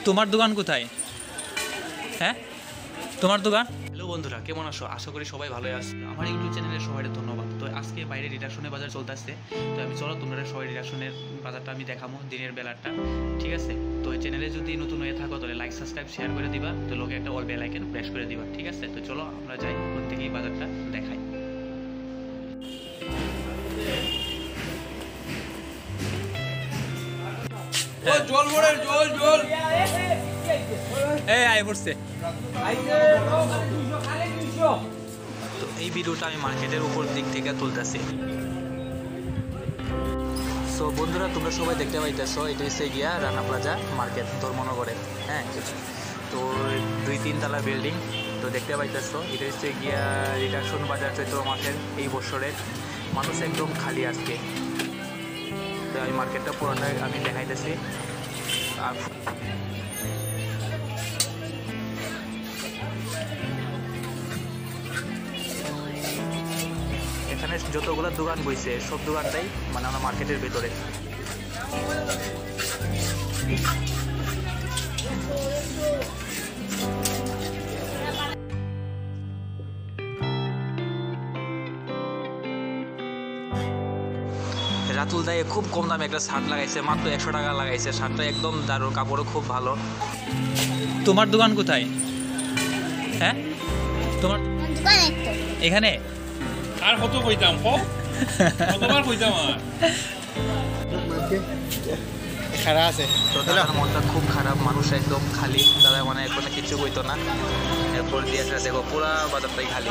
তোমার দোকান কোথায়? হ্যাঁ, তোমার দোকান? হ্যালো বন্ধুরা, কেমন আছো? আশা করি সবাই ভালোই আছো। আমার ইউটিউব চ্যানেলের সবাই ধন্যবাদ। তো আজকে বাইরে রিডাকশনের বাজার চলতেছে, তো আমি চলো তোমরা সবাই রিডাকশনের বাজারটা আমি দেখাবো দিনের বেলাটা, ঠিক আছে? তো এই চ্যানেলে যদি নতুন হয়ে থাকো তাহলে লাইক সাবস্ক্রাইব শেয়ার করে দিবা, তো লোকে একটা অল বেল আইকন প্রেস করে দিবা, ঠিক আছে? তো চলো আমরা যাই, প্রত্যেকেই বাজারটা দেখাই। জল ভরে জল এই আই পড়ছে। তো এই ভিডিওটা আমি মার্কেটের উপর দিক থেকে তুলতেছি। সো বন্ধুরা, তোমরা সবাই দেখতে পাইতেছো, এটা হচ্ছে গিয়া রানা প্লাজা মার্কেট ধর্মনগরে। হ্যাঁ, তো 2-3 তলা বিল্ডিং। তো দেখতে পাইতেছো, এটা হচ্ছে গিয়া রিডাকশন বাজার চৈত্র মাসের এই বছরের। মানুষ একদম খালি আজকে। তো আমি মার্কেটটা পুরোটা আমি দেখাইতেছি। আর এখানে যতগুলো দোকান বইছে সব দোকানটাই মানে আমরা মার্কেটের ভেতরে। রাতুল দায়ে খুব কম দামে একটা শার্ট লাগাইছে, মাত্র 100 টাকা লাগাইছে। শার্টটা একদম দারুণ, কাপড়ও খুব ভালো। তোমার দোকান কোথায়? হ্যাঁ, তোমার দোকান এখানে? আর কত কইতাম কতবার কইতাম আর খারাপ আছে। তো তাদের মনটা খুব খারাপ, মানুষ একদম খালি, তারা মানে কোনো কিছু কইতো না। এরপর দিয়ে দেখো পুরা বাজারটাই খালি।